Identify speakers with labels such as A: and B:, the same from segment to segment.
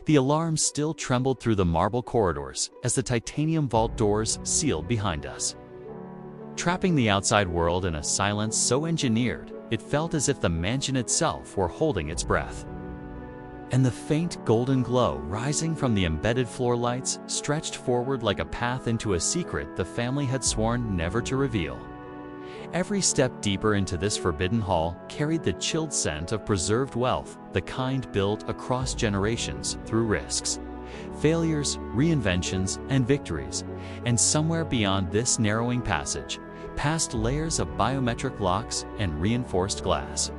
A: The alarm still trembled through the marble corridors as the titanium vault doors sealed behind us, trapping the outside world in a silence so engineered it felt as if the mansion itself were holding its breath. And the faint golden glow rising from the embedded floor lights stretched forward like a path into a secret the family had sworn never to reveal. Every step deeper into this forbidden hall carried the chilled scent of preserved wealth, the kind built across generations through risks, failures, reinventions, and victories. And somewhere beyond this narrowing passage, past layers of biometric locks and reinforced glass,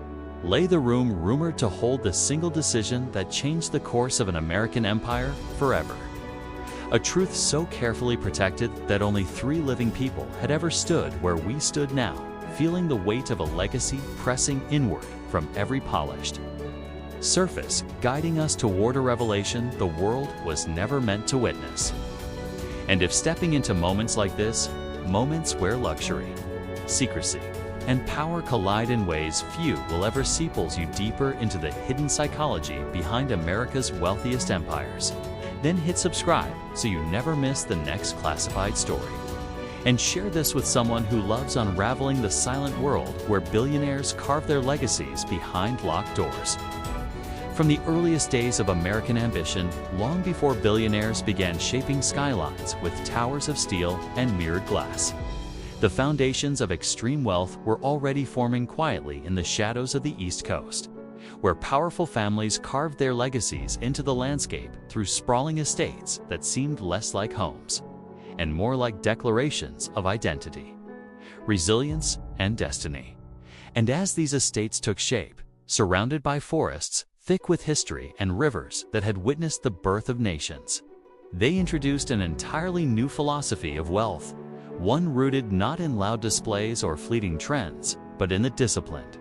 A: lay the room rumored to hold the single decision that changed the course of an American empire forever. A truth so carefully protected that only 3 living people had ever stood where we stood now, feeling the weight of a legacy pressing inward from every polished surface, guiding us toward a revelation the world was never meant to witness. And if stepping into moments like this, moments where luxury, secrecy, and power collide in ways few will ever see, pulls you deeper into the hidden psychology behind America's wealthiest empires, then hit subscribe so you never miss the next classified story. And share this with someone who loves unraveling the silent world where billionaires carve their legacies behind locked doors. From the earliest days of American ambition, long before billionaires began shaping skylines with towers of steel and mirrored glass, the foundations of extreme wealth were already forming quietly in the shadows of the East Coast, where powerful families carved their legacies into the landscape through sprawling estates that seemed less like homes and more like declarations of identity, resilience, and destiny. And as these estates took shape, surrounded by forests thick with history and rivers that had witnessed the birth of nations, they introduced an entirely new philosophy of wealth, one rooted not in loud displays or fleeting trends, but in the disciplined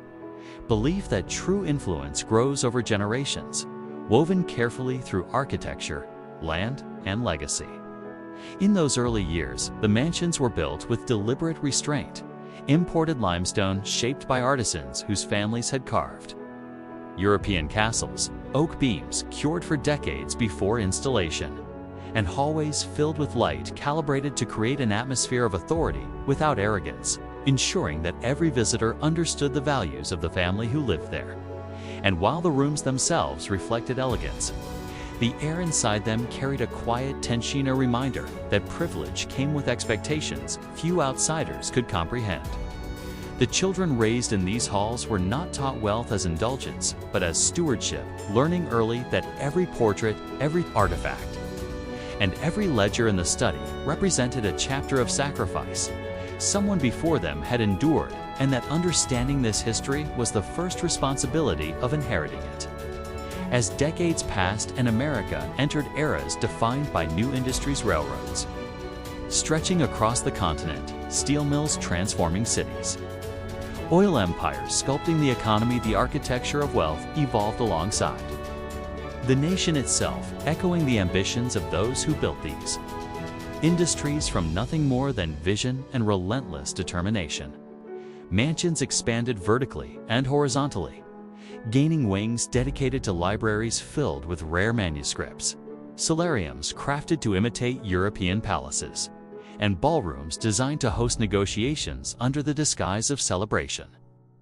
A: belief that true influence grows over generations, woven carefully through architecture, land, and legacy. In those early years, the mansions were built with deliberate restraint, imported limestone shaped by artisans whose families had carved European castles, oak beams cured for decades before installation, and hallways filled with light calibrated to create an atmosphere of authority without arrogance, ensuring that every visitor understood the values of the family who lived there. And while the rooms themselves reflected elegance, the air inside them carried a quiet tension, a reminder that privilege came with expectations few outsiders could comprehend. The children raised in these halls were not taught wealth as indulgence, but as stewardship, learning early that every portrait, every artifact, and every ledger in the study represented a chapter of sacrifice someone before them had endured, and that understanding this history was the first responsibility of inheriting it. As decades passed and America entered eras defined by new industries, railroads stretching across the continent, steel mills transforming cities, oil empires sculpting the economy, the architecture of wealth evolved alongside the nation itself, echoing the ambitions of those who built these industries from nothing more than vision and relentless determination. Mansions expanded vertically and horizontally, gaining wings dedicated to libraries filled with rare manuscripts, solariums crafted to imitate European palaces, and ballrooms designed to host negotiations under the disguise of celebration,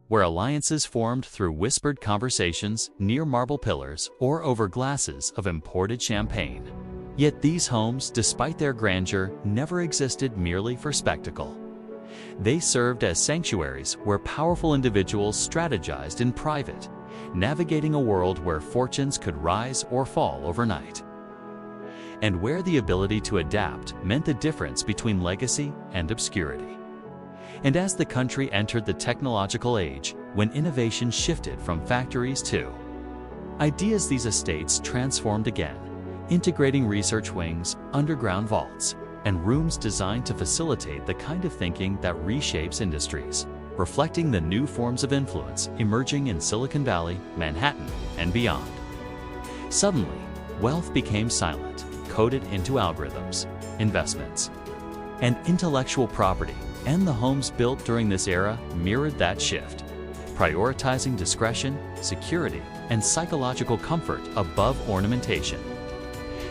A: where alliances formed through whispered conversations near marble pillars or over glasses of imported champagne. Yet these homes, despite their grandeur, never existed merely for spectacle. They served as sanctuaries where powerful individuals strategized in private, navigating a world where fortunes could rise or fall overnight, and where the ability to adapt meant the difference between legacy and obscurity. And as the country entered the technological age, when innovation shifted from factories to ideas, these estates transformed again, integrating research wings, underground vaults, and rooms designed to facilitate the kind of thinking that reshapes industries, reflecting the new forms of influence emerging in Silicon Valley, Manhattan, and beyond. Suddenly, wealth became silent, coded into algorithms, investments, and intellectual property, and the homes built during this era mirrored that shift, prioritizing discretion, security, and psychological comfort above ornamentation.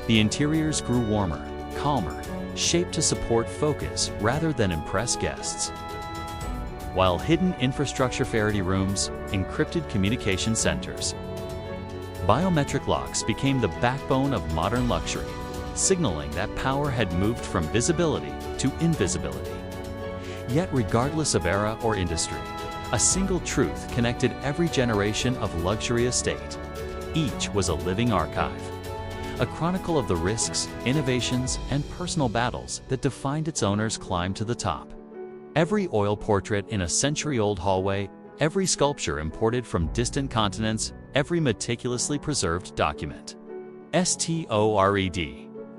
A: The interiors grew warmer, calmer, shaped to support focus rather than impress guests. While hidden infrastructure Faraday rooms, encrypted communication centers. Biometric locks became the backbone of modern luxury, signaling that power had moved from visibility to invisibility. Yet regardless of era or industry, a single truth connected every generation of luxury estate. Each was a living archive, a chronicle of the risks, innovations, and personal battles that defined its owner's climb to the top. Every oil portrait in a century-old hallway, every sculpture imported from distant continents, every meticulously preserved document. STORED.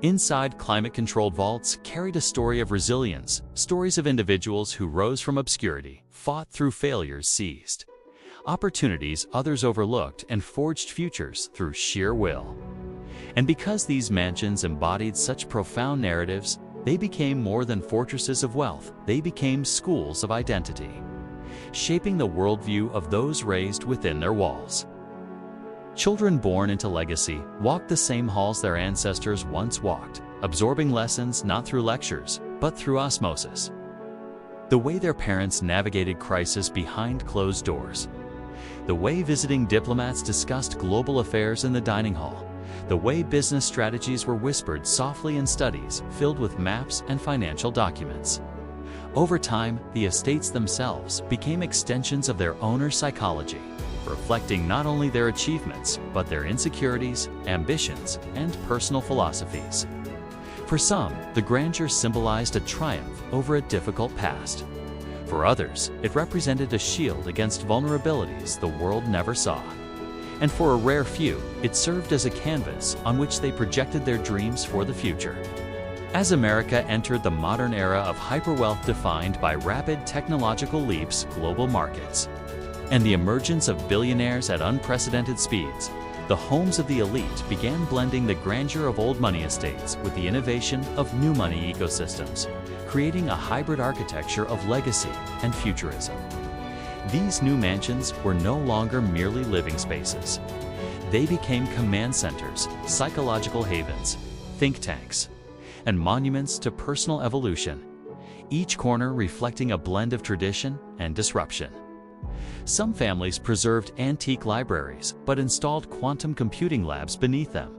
A: Inside climate-controlled vaults carried a story of resilience, stories of individuals who rose from obscurity, fought through failures seized, opportunities others overlooked, and forged futures through sheer will. And because these mansions embodied such profound narratives, they became more than fortresses of wealth. They became schools of identity, shaping the worldview of those raised within their walls. Children born into legacy walked the same halls their ancestors once walked, absorbing lessons not through lectures, but through osmosis. The way their parents navigated crisis behind closed doors. The way visiting diplomats discussed global affairs in the dining hall. The way business strategies were whispered softly in studies filled with maps and financial documents. Over time, the estates themselves became extensions of their owner's psychology, reflecting not only their achievements, but their insecurities, ambitions, and personal philosophies. For some, the grandeur symbolized a triumph over a difficult past. For others, it represented a shield against vulnerabilities the world never saw. And for a rare few, it served as a canvas on which they projected their dreams for the future. As America entered the modern era of hyperwealth defined by rapid technological leaps, global markets, and the emergence of billionaires at unprecedented speeds, the homes of the elite began blending the grandeur of old money estates with the innovation of new money ecosystems, creating a hybrid architecture of legacy and futurism. These new mansions were no longer merely living spaces. They became command centers, psychological havens, think tanks, and monuments to personal evolution, each corner reflecting a blend of tradition and disruption. Some families preserved antique libraries but installed quantum computing labs beneath them.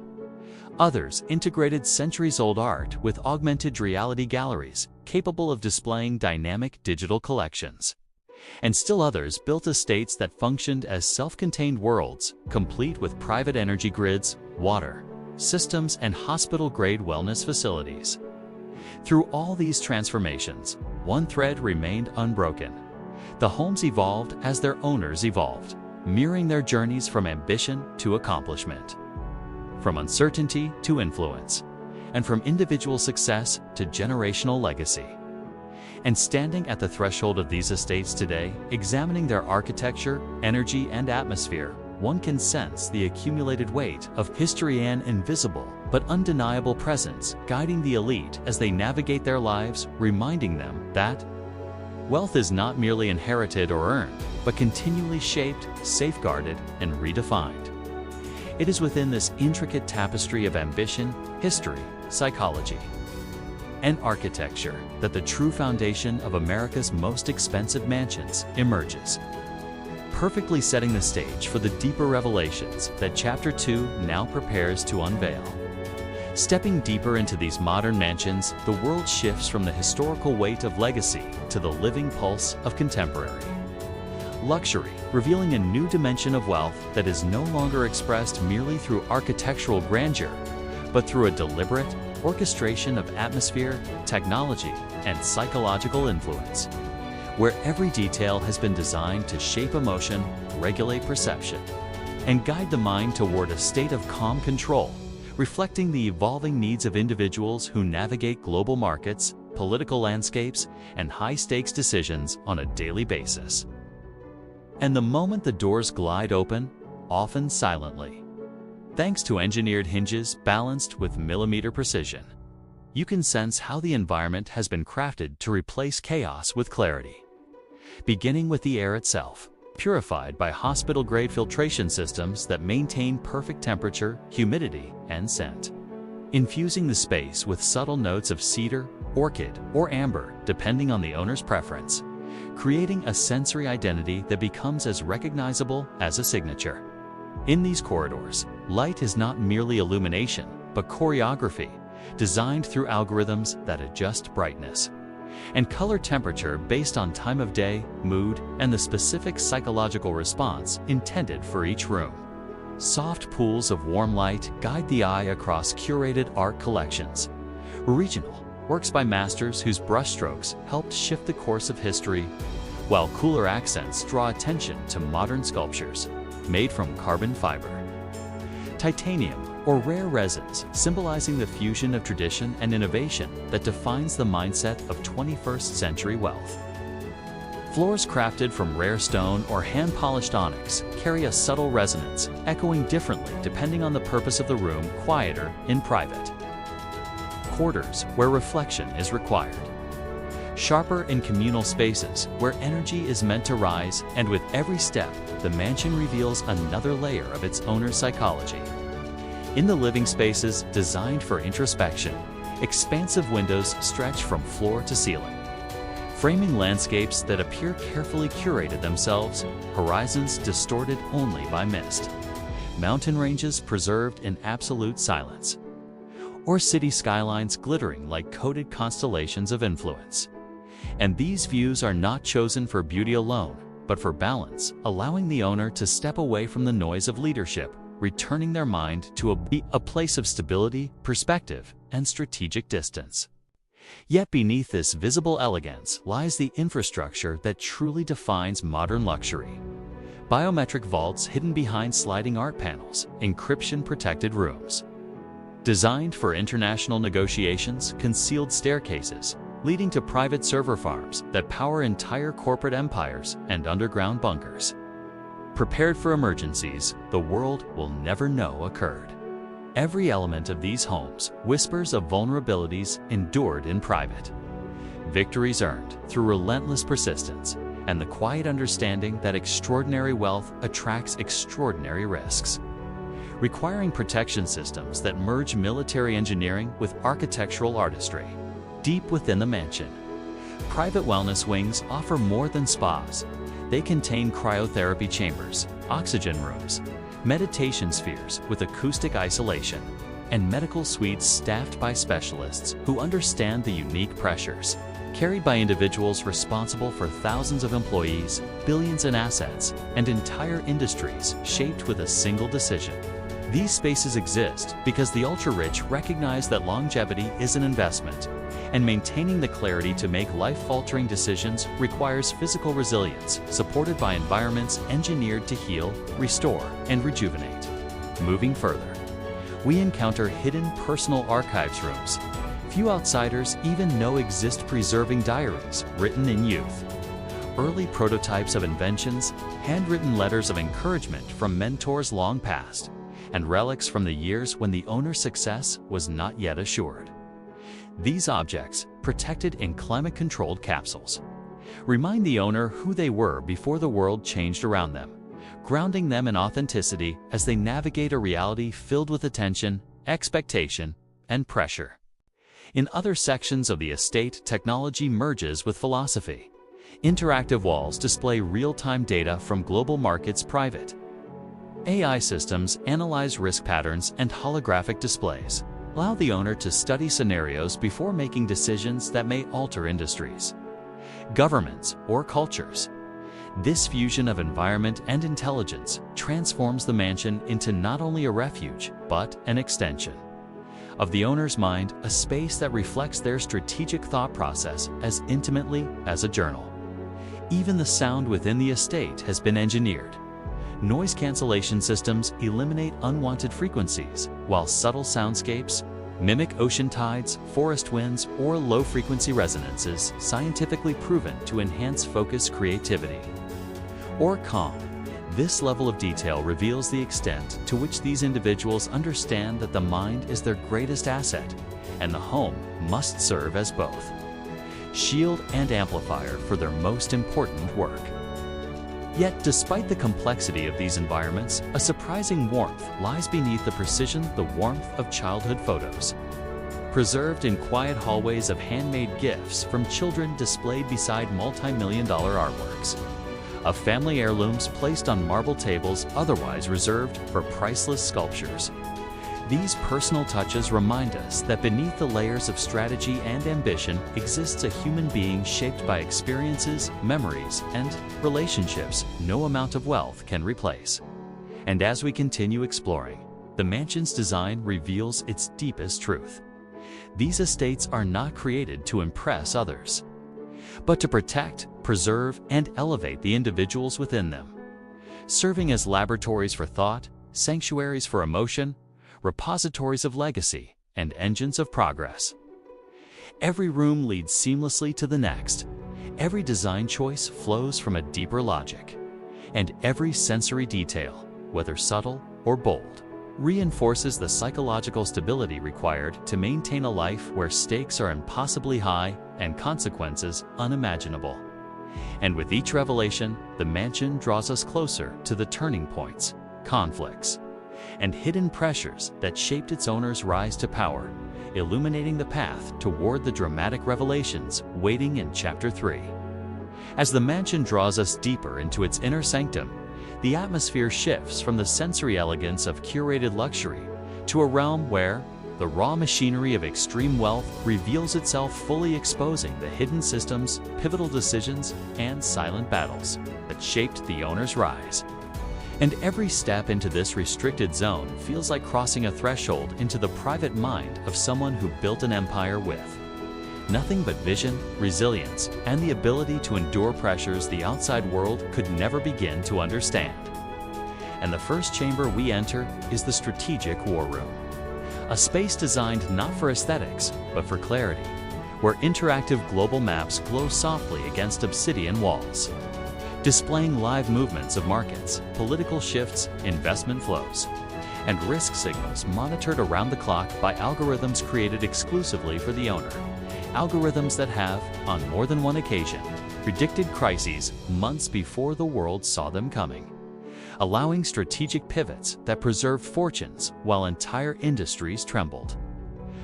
A: Others integrated centuries-old art with augmented reality galleries capable of displaying dynamic digital collections. And still others built estates that functioned as self-contained worlds, complete with private energy grids, water systems, and hospital-grade wellness facilities. Through all these transformations, one thread remained unbroken. The homes evolved as their owners evolved, mirroring their journeys from ambition to accomplishment, from uncertainty to influence, and from individual success to generational legacy. And standing at the threshold of these estates today, examining their architecture, energy, and atmosphere, one can sense the accumulated weight of history, an invisible but undeniable presence guiding the elite as they navigate their lives, reminding them that wealth is not merely inherited or earned, but continually shaped, safeguarded, and redefined. It is within this intricate tapestry of ambition, history, psychology, and architecture that the true foundation of America's most expensive mansions emerges, perfectly setting the stage for the deeper revelations that Chapter 2 now prepares to unveil. Stepping deeper into these modern mansions, the world shifts from the historical weight of legacy to the living pulse of contemporary luxury, revealing a new dimension of wealth that is no longer expressed merely through architectural grandeur, but through a deliberate orchestration of atmosphere, technology, and psychological influence, where every detail has been designed to shape emotion, regulate perception, and guide the mind toward a state of calm control, reflecting the evolving needs of individuals who navigate global markets, political landscapes, and high-stakes decisions on a daily basis. And the moment the doors glide open, often silently, thanks to engineered hinges balanced with millimeter precision, you can sense how the environment has been crafted to replace chaos with clarity. Beginning with the air itself, purified by hospital-grade filtration systems that maintain perfect temperature, humidity, and scent. infusing the space with subtle notes of cedar, orchid, or amber, depending on the owner's preference, creating a sensory identity that becomes as recognizable as a signature. In these corridors, light is not merely illumination, but choreography, designed through algorithms that adjust brightness and color temperature based on time of day, mood, and the specific psychological response intended for each room. Soft pools of warm light guide the eye across curated art collections. Regional works by masters whose brushstrokes helped shift the course of history, while cooler accents draw attention to modern sculptures made from carbon fiber. Titanium, or rare resins, symbolizing the fusion of tradition and innovation that defines the mindset of 21st century wealth. Floors crafted from rare stone or hand-polished onyx carry a subtle resonance, echoing differently depending on the purpose of the room, quieter in private. Quarters, where reflection is required. Sharper in communal spaces, where energy is meant to rise, and with every step, the mansion reveals another layer of its owner's psychology. In the living spaces designed for introspection, expansive windows stretch from floor to ceiling, framing landscapes that appear carefully curated themselves, horizons distorted only by mist, mountain ranges preserved in absolute silence, or city skylines glittering like coded constellations of influence. And these views are not chosen for beauty alone, but for balance, allowing the owner to step away from the noise of leadership, returning their mind to a place of stability, perspective, and strategic distance. Yet beneath this visible elegance lies the infrastructure that truly defines modern luxury. Biometric vaults hidden behind sliding art panels, encryption-protected rooms. Designed for international negotiations, concealed staircases, leading to private server farms that power entire corporate empires and underground bunkers. Prepared for emergencies the world will never know occurred. Every element of these homes whispers of vulnerabilities endured in private. Victories earned through relentless persistence and the quiet understanding that extraordinary wealth attracts extraordinary risks. Requiring protection systems that merge military engineering with architectural artistry. Deep within the mansion, private wellness wings offer more than spas. They contain cryotherapy chambers, oxygen rooms, meditation spheres with acoustic isolation, and medical suites staffed by specialists who understand the unique pressures carried by individuals responsible for thousands of employees, billions in assets, and entire industries shaped with a single decision. These spaces exist because the ultra-rich recognize that longevity is an investment, and maintaining the clarity to make life-altering decisions requires physical resilience, supported by environments engineered to heal, restore, and rejuvenate. Moving further, we encounter hidden personal archives rooms. Few outsiders even know exist, preserving diaries written in youth, early prototypes of inventions, handwritten letters of encouragement from mentors long past, and relics from the years when the owner's success was not yet assured. These objects, protected in climate-controlled capsules, remind the owner who they were before the world changed around them, grounding them in authenticity as they navigate a reality filled with attention, expectation, and pressure. In other sections of the estate, technology merges with philosophy. Interactive walls display real-time data from global markets. Private AI systems analyze risk patterns, and holographic displays allow the owner to study scenarios before making decisions that may alter industries, governments, or cultures. This fusion of environment and intelligence transforms the mansion into not only a refuge, but an extension of the owner's mind, a space that reflects their strategic thought process as intimately as a journal. Even the sound within the estate has been engineered. Noise cancellation systems eliminate unwanted frequencies, while subtle soundscapes mimic ocean tides, forest winds, or low-frequency resonances, scientifically proven to enhance focus, creativity, or calm. This level of detail reveals the extent to which these individuals understand that the mind is their greatest asset, and the home must serve as both shield and amplifier for their most important work. Yet, despite the complexity of these environments, a surprising warmth lies beneath the precision, the warmth of childhood photos. Preserved in quiet hallways of handmade gifts from children displayed beside multi-million-dollar artworks. Of family heirlooms placed on marble tables otherwise reserved for priceless sculptures. These personal touches remind us that beneath the layers of strategy and ambition exists a human being shaped by experiences, memories, and relationships no amount of wealth can replace. And as we continue exploring, the mansion's design reveals its deepest truth. These estates are not created to impress others, but to protect, preserve, and elevate the individuals within them, serving as laboratories for thought, sanctuaries for emotion, repositories of legacy, and engines of progress. Every room leads seamlessly to the next. Every design choice flows from a deeper logic. And every sensory detail, whether subtle or bold, reinforces the psychological stability required to maintain a life where stakes are impossibly high and consequences unimaginable. And with each revelation, the mansion draws us closer to the turning points, conflicts, and hidden pressures that shaped its owner's rise to power, illuminating the path toward the dramatic revelations waiting in Chapter 3. As the mansion draws us deeper into its inner sanctum, the atmosphere shifts from the sensory elegance of curated luxury to a realm where the raw machinery of extreme wealth reveals itself, fully exposing the hidden systems, pivotal decisions, and silent battles that shaped the owner's rise. And every step into this restricted zone feels like crossing a threshold into the private mind of someone who built an empire with nothing but vision, resilience, and the ability to endure pressures the outside world could never begin to understand. And the first chamber we enter is the strategic war room, a space designed not for aesthetics, but for clarity, where interactive global maps glow softly against obsidian walls, displaying live movements of markets, political shifts, investment flows, and risk signals monitored around the clock by algorithms created exclusively for the owner. Algorithms that have, on more than one occasion, predicted crises months before the world saw them coming, allowing strategic pivots that preserved fortunes while entire industries trembled.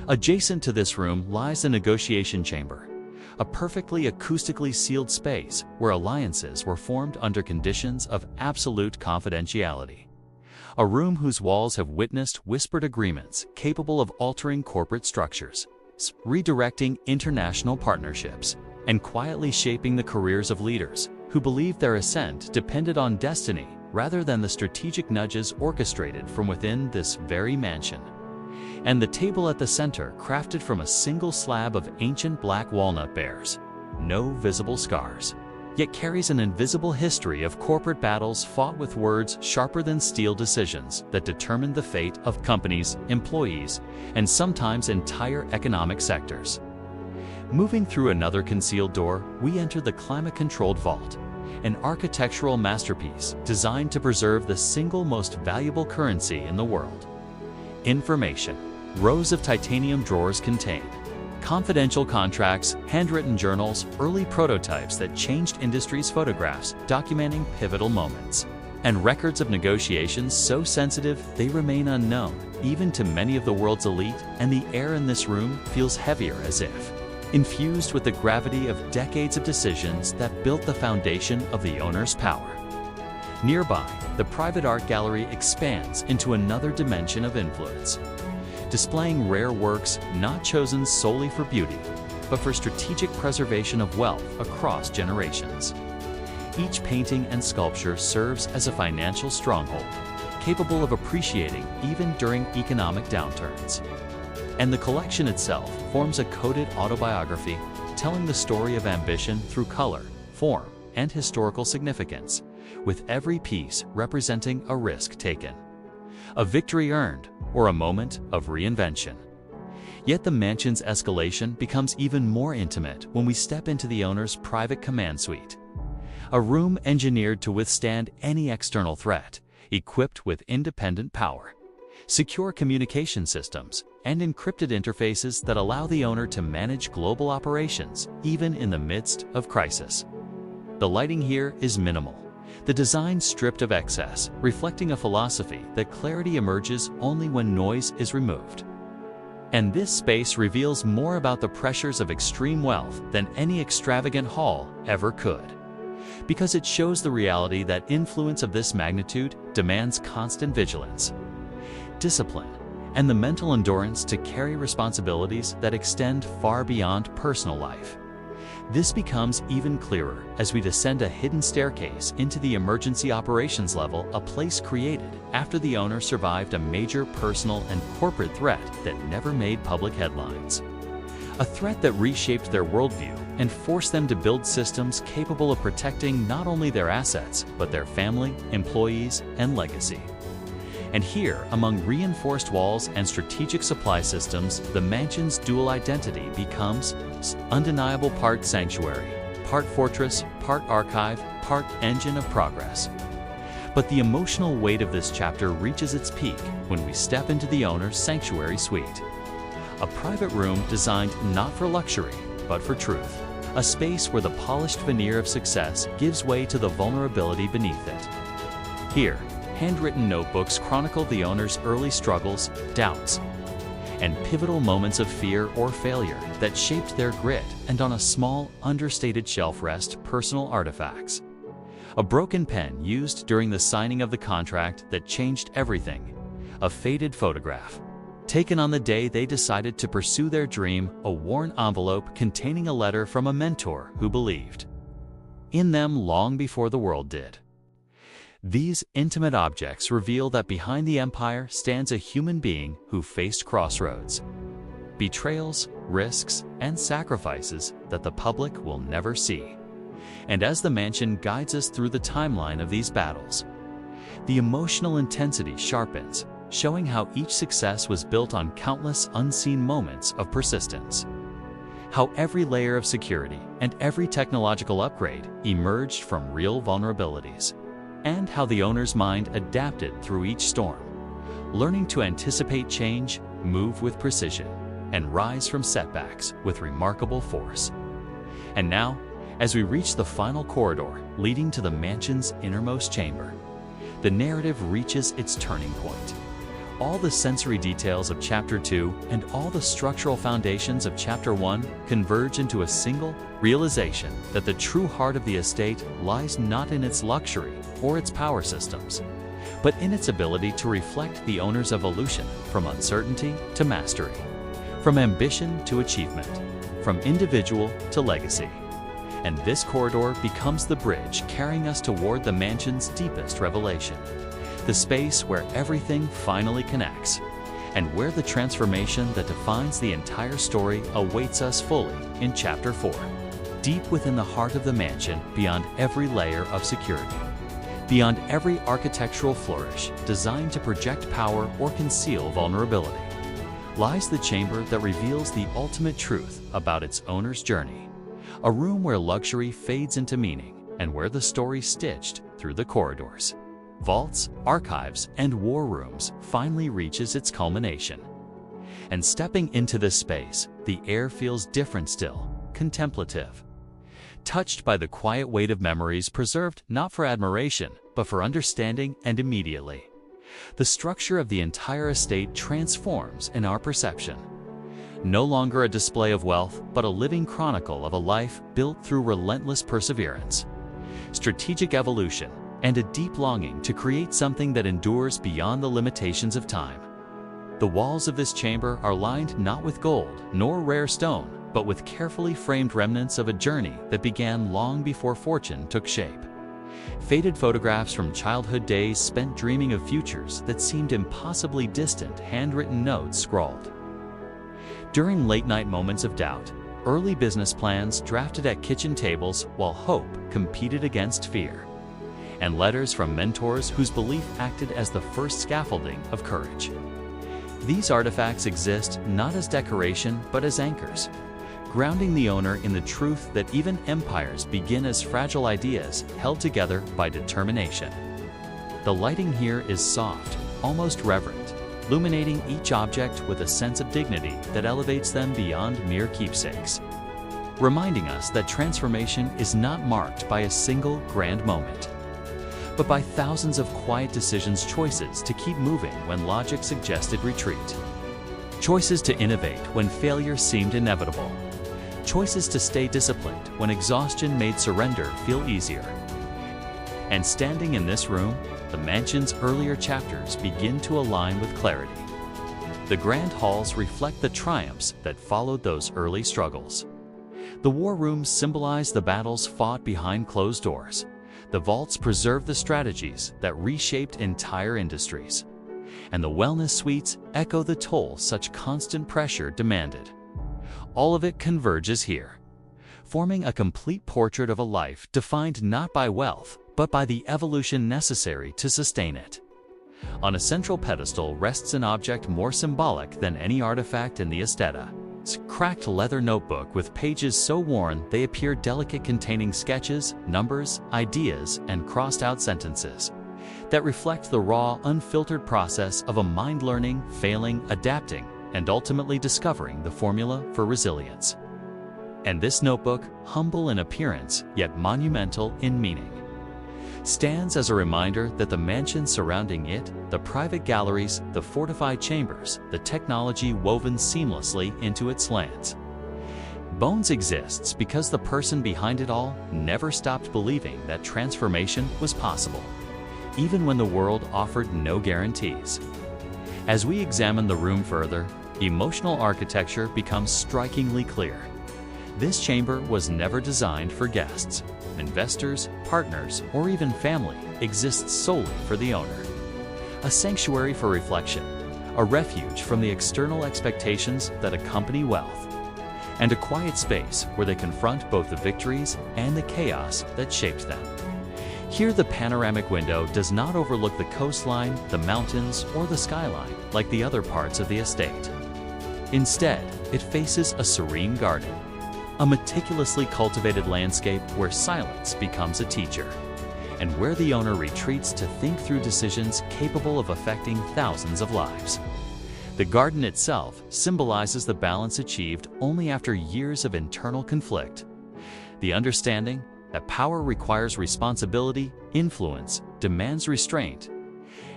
A: Adjacent to this room lies the negotiation chamber, a perfectly acoustically sealed space where alliances were formed under conditions of absolute confidentiality. A room whose walls have witnessed whispered agreements capable of altering corporate structures, redirecting international partnerships, and quietly shaping the careers of leaders who believed their ascent depended on destiny rather than the strategic nudges orchestrated from within this very mansion. And the table at the center, crafted from a single slab of ancient black walnut, bears no visible scars, yet carries an invisible history of corporate battles fought with words sharper than steel, decisions that determined the fate of companies, employees, and sometimes entire economic sectors. Moving through another concealed door, we enter the climate-controlled vault, an architectural masterpiece designed to preserve the single most valuable currency in the world: information. Rows of titanium drawers contain confidential contracts, handwritten journals, early prototypes that changed industries, photographs documenting pivotal moments, and records of negotiations so sensitive they remain unknown even to many of the world's elite. And the air in this room feels heavier, as if infused with the gravity of decades of decisions that built the foundation of the owner's power. Nearby, the private art gallery expands into another dimension of influence, displaying rare works not chosen solely for beauty, but for strategic preservation of wealth across generations. Each painting and sculpture serves as a financial stronghold, capable of appreciating even during economic downturns. And the collection itself forms a coded autobiography, telling the story of ambition through color, form, and historical significance, with every piece representing a risk taken, a victory earned, or a moment of reinvention. Yet the mansion's escalation becomes even more intimate when we step into the owner's private command suite, a room engineered to withstand any external threat, equipped with independent power, secure communication systems, and encrypted interfaces that allow the owner to manage global operations even in the midst of crisis. The lighting here is minimal, The design stripped of excess, reflecting a philosophy that clarity emerges only when noise is removed. And this space reveals more about the pressures of extreme wealth than any extravagant hall ever could. Because it shows the reality that influence of this magnitude demands constant vigilance, discipline, and the mental endurance to carry responsibilities that extend far beyond personal life. This becomes even clearer as we descend a hidden staircase into the emergency operations level, a place created after the owner survived a major personal and corporate threat that never made public headlines. A threat that reshaped their worldview and forced them to build systems capable of protecting not only their assets, but their family, employees, and legacy. And here, among reinforced walls and strategic supply systems, the mansion's dual identity becomes undeniable: part sanctuary, part fortress, part archive, part engine of progress. But the emotional weight of this chapter reaches its peak when we step into the owner's sanctuary suite. A private room designed not for luxury, but for truth. A space where the polished veneer of success gives way to the vulnerability beneath it. Here, handwritten notebooks chronicle the owner's early struggles, doubts, and pivotal moments of fear or failure that shaped their grit, and on a small, understated shelf rest personal artifacts. A broken pen used during the signing of the contract that changed everything. A faded photograph, taken on the day they decided to pursue their dream. A worn envelope containing a letter from a mentor who believed in them long before the world did. These intimate objects reveal that behind the empire stands a human being who faced crossroads, betrayals, risks, and sacrifices that the public will never see. And as the mansion guides us through the timeline of these battles, the emotional intensity sharpens, showing how each success was built on countless unseen moments of persistence. How every layer of security and every technological upgrade emerged from real vulnerabilities. And how the owner's mind adapted through each storm, learning to anticipate change, move with precision, and rise from setbacks with remarkable force. And now, as we reach the final corridor leading to the mansion's innermost chamber, the narrative reaches its turning point. All the sensory details of Chapter 2 and all the structural foundations of Chapter 1 converge into a single realization that the true heart of the estate lies not in its luxury or its power systems, but in its ability to reflect the owner's evolution from uncertainty to mastery, from ambition to achievement, from individual to legacy. And this corridor becomes the bridge carrying us toward the mansion's deepest revelation. The space where everything finally connects, and where the transformation that defines the entire story awaits us fully in Chapter 4. Deep within the heart of the mansion, beyond every layer of security, beyond every architectural flourish designed to project power or conceal vulnerability, lies the chamber that reveals the ultimate truth about its owner's journey. A room where luxury fades into meaning, and where the story stitched through the corridors, vaults, archives, and war rooms finally reaches its culmination. And stepping into this space, the air feels different still, contemplative, touched by the quiet weight of memories preserved not for admiration, but for understanding. And immediately, the structure of the entire estate transforms in our perception. No longer a display of wealth, but a living chronicle of a life built through relentless perseverance, strategic evolution, and a deep longing to create something that endures beyond the limitations of time. The walls of this chamber are lined not with gold nor rare stone, but with carefully framed remnants of a journey that began long before fortune took shape. Faded photographs from childhood days spent dreaming of futures that seemed impossibly distant, handwritten notes scrawled during late-night moments of doubt, early business plans drafted at kitchen tables while hope competed against fear, and letters from mentors whose belief acted as the first scaffolding of courage. These artifacts exist not as decoration but as anchors, grounding the owner in the truth that even empires begin as fragile ideas held together by determination. The lighting here is soft, almost reverent, illuminating each object with a sense of dignity that elevates them beyond mere keepsakes, reminding us that transformation is not marked by a single grand moment, but by thousands of quiet decisions, choices to keep moving when logic suggested retreat. Choices to innovate when failure seemed inevitable. Choices to stay disciplined when exhaustion made surrender feel easier. And standing in this room, the mansion's earlier chapters begin to align with clarity. The grand halls reflect the triumphs that followed those early struggles. The war rooms symbolize the battles fought behind closed doors. The vaults preserve the strategies that reshaped entire industries. And the wellness suites echo the toll such constant pressure demanded. All of it converges here, forming a complete portrait of a life defined not by wealth, but by the evolution necessary to sustain it. On a central pedestal rests an object more symbolic than any artifact in the aestheta. It's a cracked leather notebook with pages so worn they appear delicate, containing sketches, numbers, ideas, and crossed-out sentences that reflect the raw, unfiltered process of a mind learning, failing, adapting, and ultimately discovering the formula for resilience. And this notebook, humble in appearance yet monumental in meaning, stands as a reminder that the mansion surrounding it, the private galleries, the fortified chambers, the technology woven seamlessly into its lands. Bones exists because the person behind it all never stopped believing that transformation was possible, even when the world offered no guarantees. As we examine the room further, emotional architecture becomes strikingly clear. This chamber was never designed for guests. Investors, partners, or even family exists solely for the owner. A sanctuary for reflection, a refuge from the external expectations that accompany wealth, and a quiet space where they confront both the victories and the chaos that shaped them. Here, the panoramic window does not overlook the coastline, the mountains, or the skyline like the other parts of the estate. Instead, it faces a serene garden, a meticulously cultivated landscape where silence becomes a teacher, and where the owner retreats to think through decisions capable of affecting thousands of lives. The garden itself symbolizes the balance achieved only after years of internal conflict, the understanding that power requires responsibility, influence demands restraint,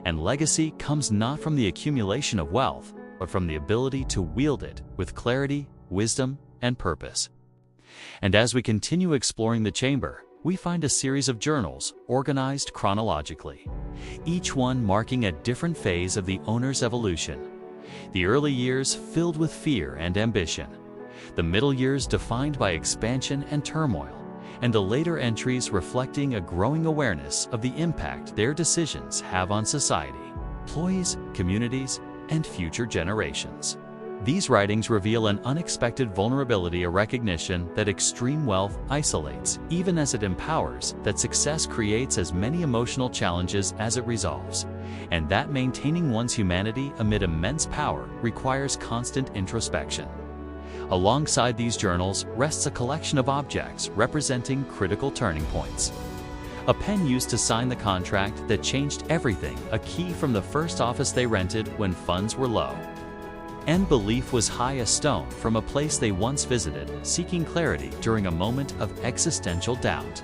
A: and legacy comes not from the accumulation of wealth, but from the ability to wield it with clarity, wisdom, and purpose. And as we continue exploring the chamber, we find a series of journals organized chronologically, each one marking a different phase of the owner's evolution. The early years filled with fear and ambition, the middle years defined by expansion and turmoil, and the later entries reflecting a growing awareness of the impact their decisions have on society, employees, communities, and future generations. These writings reveal an unexpected vulnerability, a recognition that extreme wealth isolates, even as it empowers, that success creates as many emotional challenges as it resolves, and that maintaining one's humanity amid immense power requires constant introspection. Alongside these journals rests a collection of objects representing critical turning points. A pen used to sign the contract that changed everything, a key from the first office they rented when funds were low. And belief was high, a stone from a place they once visited, seeking clarity during a moment of existential doubt.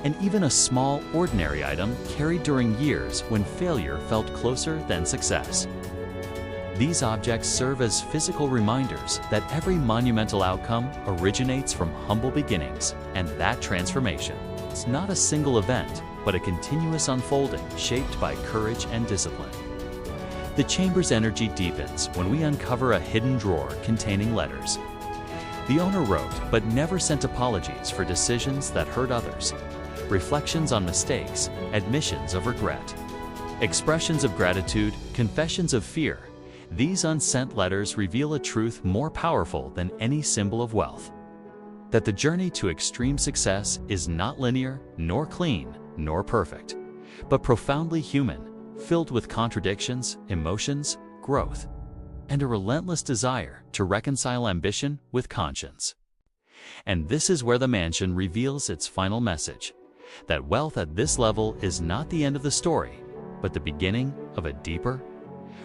A: And even a small, ordinary item carried during years when failure felt closer than success. These objects serve as physical reminders that every monumental outcome originates from humble beginnings, and that transformation is not a single event, but a continuous unfolding shaped by courage and discipline. The chamber's energy deepens when we uncover a hidden drawer containing letters. The owner wrote, but never sent, apologies for decisions that hurt others, reflections on mistakes, admissions of regret, expressions of gratitude, confessions of fear. These unsent letters reveal a truth more powerful than any symbol of wealth: that the journey to extreme success is not linear, nor clean, nor perfect, but profoundly human, filled with contradictions, emotions, growth, and a relentless desire to reconcile ambition with conscience. And this is where the mansion reveals its final message: that wealth at this level is not the end of the story, but the beginning of a deeper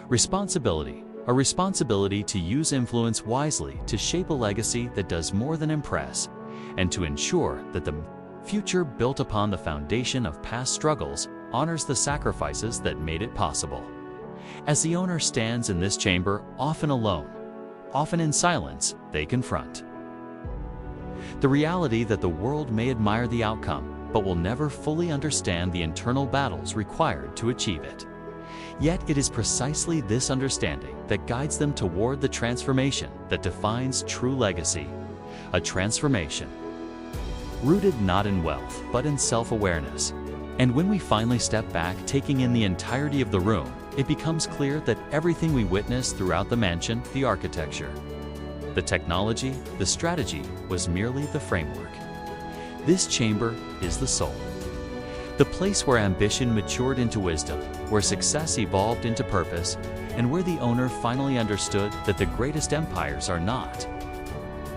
A: responsibility, a responsibility to use influence wisely to shape a legacy that does more than impress, and to ensure that the future built upon the foundation of past struggles honors the sacrifices that made it possible. As the owner stands in this chamber, often alone, often in silence, they confront the reality that the world may admire the outcome, but will never fully understand the internal battles required to achieve it. Yet it is precisely this understanding that guides them toward the transformation that defines true legacy, a transformation rooted not in wealth, but in self-awareness. And when we finally step back, taking in the entirety of the room, it becomes clear that everything we witness throughout the mansion, the architecture, the technology, the strategy, was merely the framework. This chamber is the soul. The place where ambition matured into wisdom, where success evolved into purpose, and where the owner finally understood that the greatest empires are not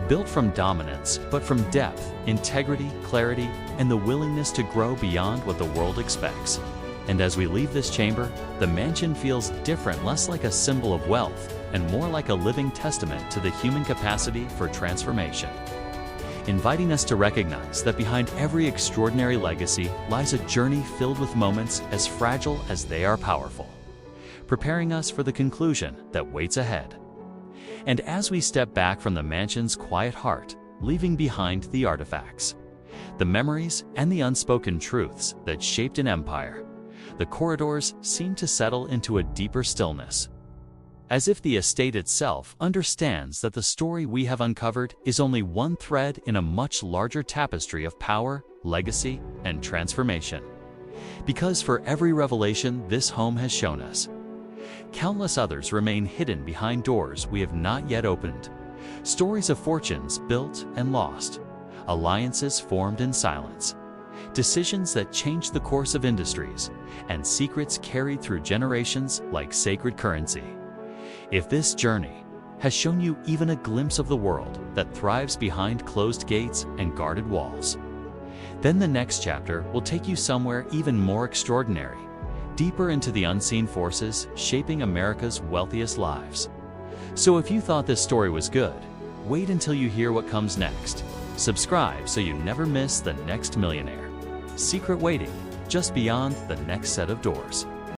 A: built from dominance, but from depth, integrity, clarity, and the willingness to grow beyond what the world expects. And as we leave this chamber, the mansion feels different, less like a symbol of wealth, and more like a living testament to the human capacity for transformation, inviting us to recognize that behind every extraordinary legacy lies a journey filled with moments as fragile as they are powerful, preparing us for the conclusion that waits ahead. And as we step back from the mansion's quiet heart, leaving behind the artifacts, the memories, and the unspoken truths that shaped an empire, the corridors seem to settle into a deeper stillness, as if the estate itself understands that the story we have uncovered is only one thread in a much larger tapestry of power, legacy, and transformation. Because for every revelation this home has shown us, countless others remain hidden behind doors we have not yet opened. Stories of fortunes built and lost, alliances formed in silence, decisions that changed the course of industries, and secrets carried through generations like sacred currency. If this journey has shown you even a glimpse of the world that thrives behind closed gates and guarded walls, then the next chapter will take you somewhere even more extraordinary, deeper into the unseen forces shaping America's wealthiest lives. So if you thought this story was good, wait until you hear what comes next. Subscribe so you never miss the next millionaire. Secret waiting just beyond the next set of doors.